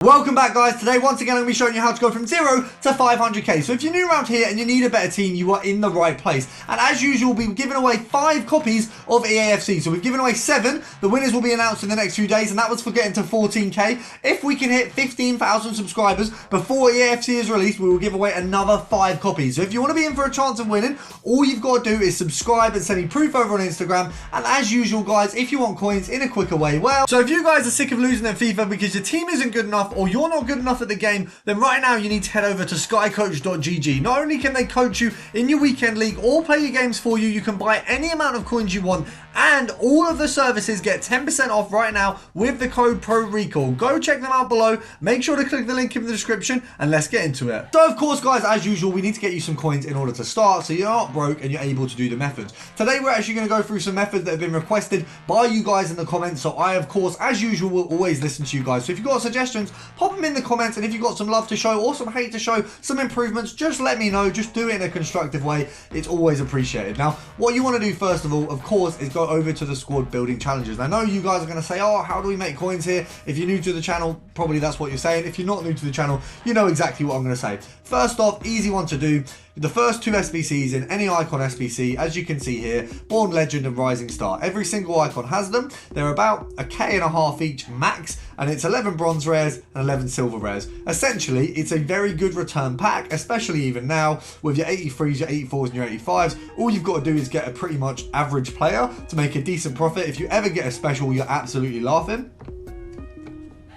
Welcome back, guys. Today once again I'm going to be showing you how to go from 0 to 500k. So if you're new around here and you need a better team, you are in the right place. And as usual, we'll be giving away 5 copies of EAFC. So we've given away 7. The winners will be announced in the next few days, and that was for getting to 14k. If we can hit 15,000 subscribers before EAFC is released, we will give away another 5 copies. So if you want to be in for a chance of winning, all you've got to do is subscribe and send me proof over on Instagram. And as usual, guys, if you want coins in a quicker way, well, so if you guys are sick of losing at FIFA because your team isn't good enough or you're not good enough at the game, then right now you need to head over to skycoach.gg. Not only can they coach you in your weekend league or play your games for you, you can buy any amount of coins you want, and all of the services get 10% off right now with the code PRORECALL. Go check them out below. Make sure to click the link in the description and let's get into it. So of course, guys, as usual, we need to get you some coins in order to start so you're not broke and you're able to do the methods. Today we're actually going to go through some methods that have been requested by you guys in the comments. So I, of course, as usual, will always listen to you guys. So if you've got suggestions, pop them in the comments, and if you've got some love to show or some hate to show, some improvements, just let me know. Just do it in a constructive way. It's always appreciated. Now, what you want to do first of all, of course, is go over to the squad building challenges. And I know you guys are going to say, oh, how do we make coins here? If you're new to the channel, probably that's what you're saying. If you're not new to the channel, you know exactly what I'm going to say. First off, easy one to do. The first 2 SBCs in any icon SBC, as you can see here, Born Legend and Rising Star. Every single icon has them. They're about 1.5k each max, and it's 11 bronze rares and 11 silver rares. Essentially, it's a very good return pack, especially even now with your 83s, your 84s and your 85s. All you've got to do is get a pretty much average player to make a decent profit. If you ever get a special, you're absolutely laughing.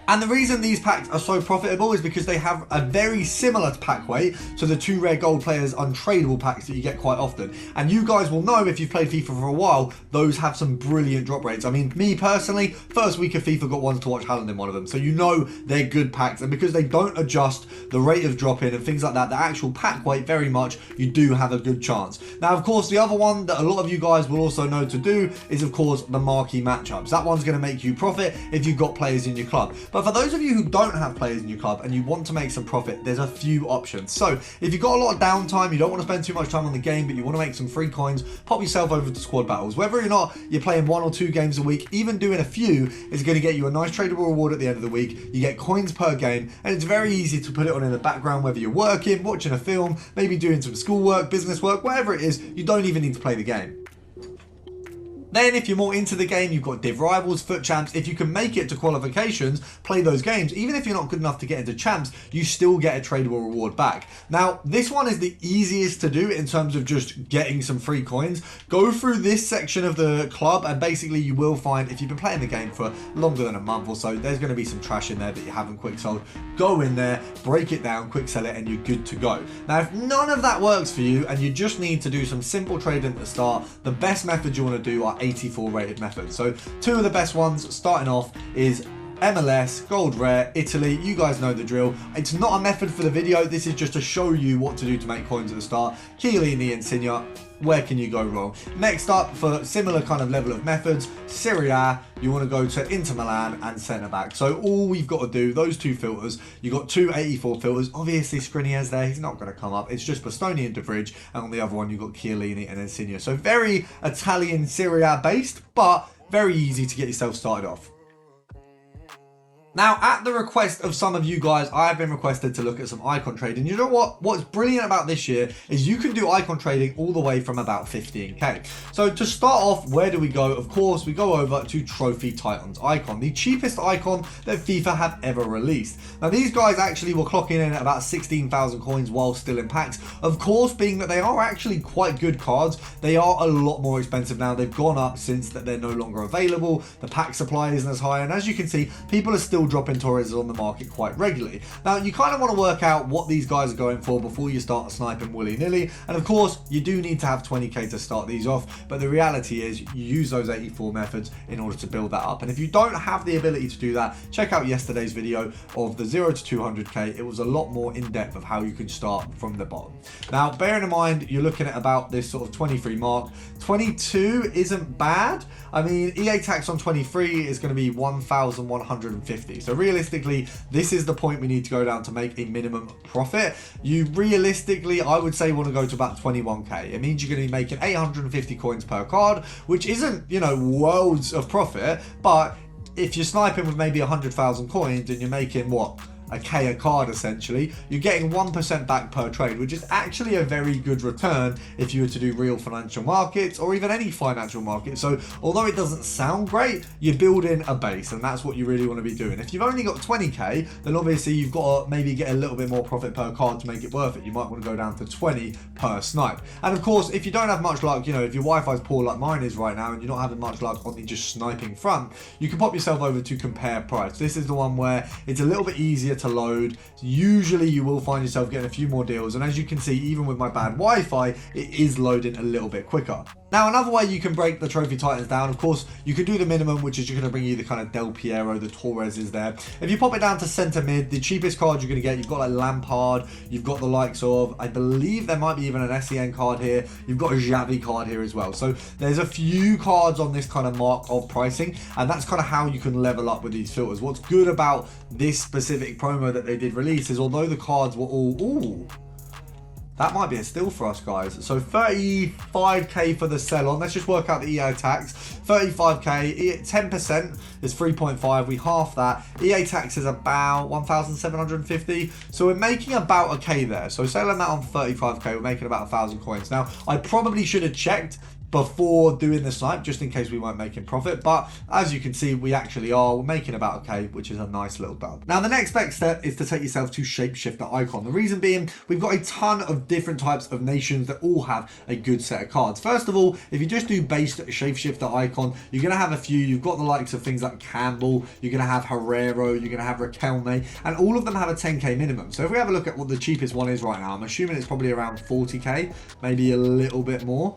And the reason these packs are so profitable is because they have a very similar pack weight to the 2 rare gold players untradeable packs that you get quite often. And you guys will know, if you've played FIFA for a while, those have some brilliant drop rates. I mean, me personally, first week of FIFA got ones to watch Haaland in one of them. So you know they're good packs. And because they don't adjust the rate of drop in and things like that, the actual pack weight very much, you do have a good chance. Now, of course, the other one that a lot of you guys will also know to do is, of course, the marquee matchups. That one's going to make you profit if you've got players in your club. But for those of you who don't have players in your club and you want to make some profit, there's a few options. So if you've got a lot of downtime, you don't want to spend too much time on the game, but you want to make some free coins, pop yourself over to squad battles. Whether or not you're playing 1 or 2 games a week, even doing a few is going to get you a nice tradable reward at the end of the week. You get coins per game, and it's very easy to put it on in the background, whether you're working, watching a film, maybe doing some schoolwork, business work, whatever it is. You don't even need to play the game. Then if you're more into the game, you've got Div Rivals, Foot Champs. If you can make it to qualifications, play those games. Even if you're not good enough to get into Champs, you still get a tradable reward back. Now, this one is the easiest to do in terms of just getting some free coins. Go through this section of the club, and basically you will find, if you've been playing the game for longer than a month or so, there's going to be some trash in there that you haven't quick sold. Go in there, break it down, quick sell it, and you're good to go. Now, if none of that works for you and you just need to do some simple trading at the start, the best method you want to do are 84 rated methods. So 2 of the best ones starting off is MLS, Gold Rare, Italy. You guys know the drill. It's not a method for the video. This is just to show you what to do to make coins at the start. Chiellini, Insigne. Where can you go wrong? Next up, for similar kind of level of methods, Serie A, you want to go to Inter Milan and centre back. So all we've got to do, those 2 filters, you've got 2 84 filters. Obviously, Skriniar's there. He's not going to come up. It's just Bastoni and De Vrij. And on the other one, you've got Chiellini and Insigne. So very Italian Serie A based, but very easy to get yourself started off. Now, at the request of some of you guys, I have been requested to look at some icon trading. You know what? What's brilliant about this year is you can do icon trading all the way from about 15k. So to start off, where do we go? Of course, we go over to Trophy Titans icon, the cheapest icon that FIFA have ever released. Now, these guys actually were clocking in at about 16,000 coins while still in packs. Of course, being that they are actually quite good cards, they are a lot more expensive now. They've gone up since that they're no longer available. The pack supply isn't as high. And as you can see, people are still dropping Torres on the market quite regularly. Now, you kind of want to work out what these guys are going for before you start sniping willy-nilly. And of course, you do need to have 20k to start these off. But the reality is you use those 84 methods in order to build that up. And if you don't have the ability to do that, check out yesterday's video of the 0 to 200k. It was a lot more in-depth of how you can start from the bottom. Now, bearing in mind, you're looking at about this sort of 23 mark. 22 isn't bad. I mean, EA tax on 23 is going to be 1,150. So realistically, this is the point we need to go down to make a minimum profit. You realistically, I would say, want to go to about 21k. It means you're going to be making 850 coins per card, which isn't, you know, worlds of profit, but if you're sniping with maybe 100,000 coins and you're making what, a K a card essentially, you're getting 1% back per trade, which is actually a very good return if you were to do real financial markets or even any financial market. So although it doesn't sound great, you're building a base, and that's what you really want to be doing. If you've only got 20k, then obviously you've got to maybe get a little bit more profit per card to make it worth it. You might want to go down to 20 per snipe. And of course, if you don't have much luck, you know, if your Wi-Fi is poor like mine is right now and you're not having much luck on the just sniping front, you can pop yourself over to compare price. This is the one where it's a little bit easier to load. Usually you will find yourself getting a few more deals, and as you can see, even with my bad Wi-Fi, it is loading a little bit quicker. Now, another way you can break the trophy titans down, of course, you can do the minimum, which is you're going to bring you the kind of Del Piero, the Torres is there. If you pop it down to centre mid, the cheapest card you're going to get, you've got like Lampard, you've got the likes of, I believe there might be even an SEN card here, you've got a Xavi card here as well. So there's a few cards on this kind of mark of pricing, and that's kind of how you can level up with these filters. What's good about this specific promo that they did release is although the cards were all, ooh, that might be a steal for us, guys. So 35k for the sell-on. Let's just work out the EA tax. 35k, 10% is 3.5. We half that. EA tax is about 1,750. So we're making about a K there. So selling that on 35k, we're making about 1,000 coins. Now, I probably should have checked before doing the snipe, just in case we weren't making profit, but as you can see, we actually are. We're making about a K, which is a nice little dub. Now, the next best step is to take yourself to Shapeshifter icon. The reason being, we've got a ton of different types of nations that all have a good set of cards. First of all, if you just do base Shapeshifter icon, you're going to have a few. You've got the likes of things like Campbell, you're going to have Herrero, you're going to have Raquelme, and all of them have a 10k minimum. So if we have a look at what the cheapest one is right now, I'm assuming it's probably around 40k, maybe a little bit more.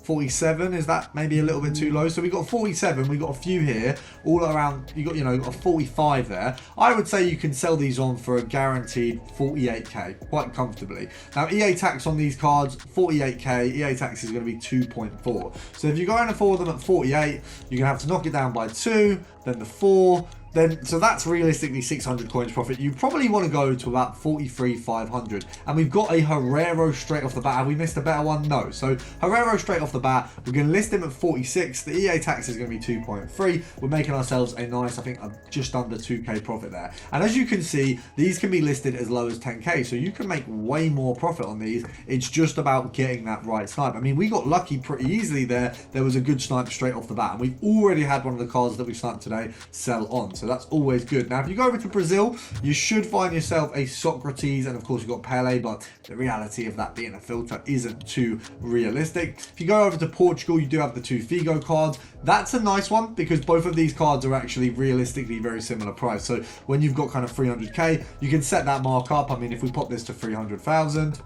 47, is that maybe a little bit too low? So we got 47, we got a few here all around. You got, you know, a 45 there. I would say you can sell these on for a guaranteed 48k quite comfortably. Now EA tax on these cards, 48k, EA tax is going to be 2.4. so if you go and afford them at 48, you're gonna have to knock it down by 2, then the 4, then, so that's realistically 600 coins profit. You probably want to go to about 43,500. And we've got a Herrero straight off the bat. Have we missed a better one? No. So Herrero straight off the bat, we're going to list him at 46. The EA tax is going to be 2.3. We're making ourselves a nice, I think, just under 2k profit there. And as you can see, these can be listed as low as 10k. So you can make way more profit on these. It's just about getting that right snipe. I mean, we got lucky pretty easily there. There was a good snipe straight off the bat. And we've already had one of the cards that we sniped today sell on. So that's always good. Now, if you go over to Brazil, you should find yourself a Socrates, and of course you've got Pele, but the reality of that being a filter isn't too realistic. If you go over to Portugal, you do have the 2 Figo cards. That's a nice one because both of these cards are actually realistically very similar price. So when you've got kind of 300k, you can set that mark up. I mean, if we pop this to 300,000,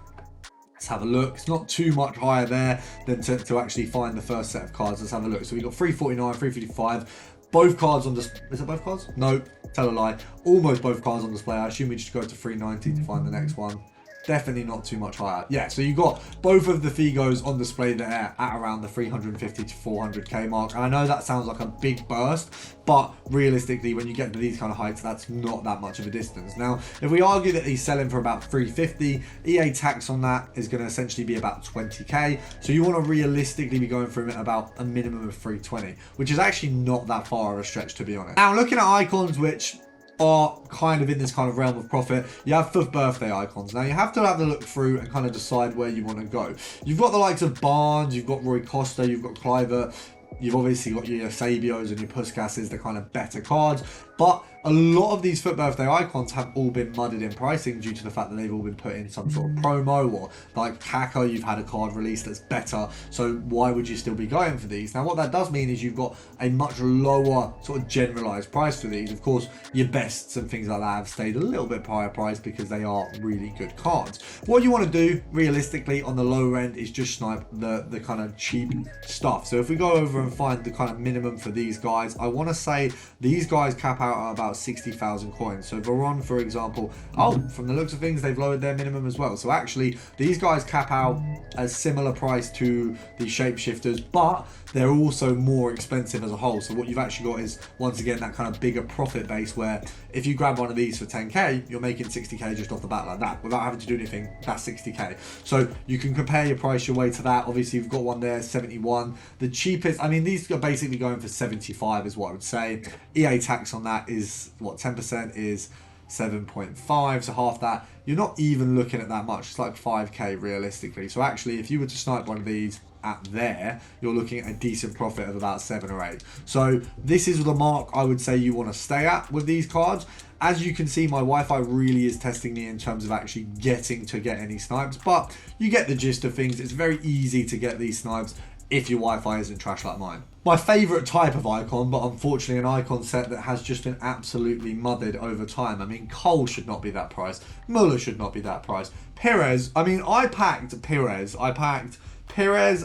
let's have a look. It's not too much higher there than to actually find the first set of cards. Let's have a look. So we've got 349, 355. Both cards on display. Is it both cards? No, tell a lie. Almost both cards on display. I assume we just go to 390 to find the next one. Definitely not too much higher. Yeah, so you got both of the Figos on display there at around the 350 to 400k mark. And I know that sounds like a big burst, but realistically, when you get to these kind of heights, that's not that much of a distance. Now, if we argue that he's selling for about 350, EA tax on that is going to essentially be about 20k. So you want to realistically be going for him at about a minimum of 320, which is actually not that far of a stretch, to be honest. Now, looking at icons, which are kind of in this kind of realm of profit, you have 5th birthday icons. Now you have to have a look through and kind of decide where you want to go. You've got the likes of Barnes, you've got Roy Costa, you've got Clivert, you've obviously got your Sabios and your Puskas, the kind of better cards, but a lot of these 5th birthday icons have all been mudded in pricing due to the fact that they've all been put in some sort of promo, or like Kako, you've had a card release that's better, so why would you still be going for these? Now what that does mean is you've got a much lower sort of generalized price for these. Of course, your bests and things like that have stayed a little bit higher price because they are really good cards. What you want to do realistically on the lower end is just snipe the kind of cheap stuff. So if we go over and find the kind of minimum for these guys, I want to say these guys cap out at about 60,000 coins. So Veron, for example, from the looks of things, they've lowered their minimum as well. So actually, these guys cap out a similar price to the Shapeshifters, but they're also more expensive as a whole. So what you've actually got is, once again, that kind of bigger profit base where if you grab one of these for 10k, you're making 60k just off the bat like that without having to do anything. That's 60k. So you can compare your price your way to that. Obviously, you've got one there, 71. The cheapest, I mean, these are basically going for 75 is what I would say. EA tax on that is, what, 10% is 7.5, so half that. You're not even looking at that much. It's like 5k realistically. So actually, if you were to snipe one of these at there, you're looking at a decent profit of about 7 or 8. So this is the mark I would say you want to stay at with these cards. As you can see, my Wi-Fi really is testing me in terms of actually getting to get any snipes, but you get the gist of things. It's very easy to get these snipes if your Wi-Fi isn't trash like mine. My favourite type of icon, but unfortunately an icon set that has just been absolutely mothered over time. I mean, Cole should not be that price. Muller should not be that price. Perez, I mean, I packed Perez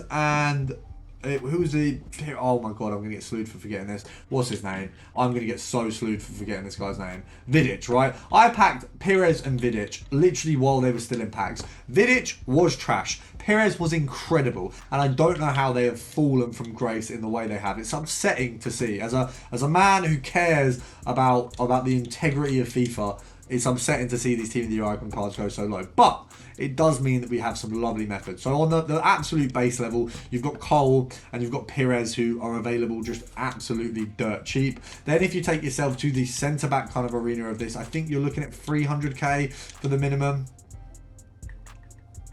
and... who's the... Oh my god, I'm going to get slewed for forgetting this. What's his name? I'm going to get so slewed for forgetting this guy's name. Vidic, right? I packed Perez and Vidic literally while they were still in packs. Vidic was trash. Perez was incredible. And I don't know how they have fallen from grace in the way they have. It's upsetting to see. As a man who cares about the integrity of FIFA, it's upsetting to see these Team of the Year icon cards go so low. But it does mean that we have some lovely methods. So on the absolute base level, you've got Cole and you've got Perez, who are available just absolutely dirt cheap. Then if you take yourself to the centre-back kind of arena of this, I think you're looking at 300k for the minimum.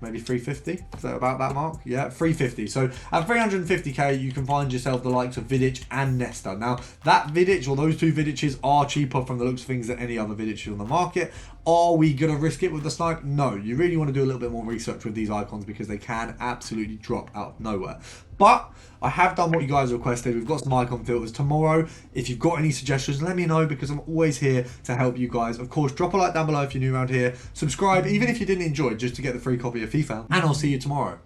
Maybe 350, is that about that mark? Yeah, 350. So at 350k, you can find yourself the likes of Vidic and Nesta. Now, that Vidic, or those two Vidics, are cheaper from the looks of things than any other Vidics on the market. Are we going to risk it with the snipe? No, you really want to do a little bit more research with these icons because they can absolutely drop out of nowhere. But I have done what you guys requested. We've got some icon filters tomorrow. If you've got any suggestions, let me know because I'm always here to help you guys. Of course, drop a like down below if you're new around here. Subscribe, even if you didn't enjoy it, just to get the free copy of FIFA. And I'll see you tomorrow.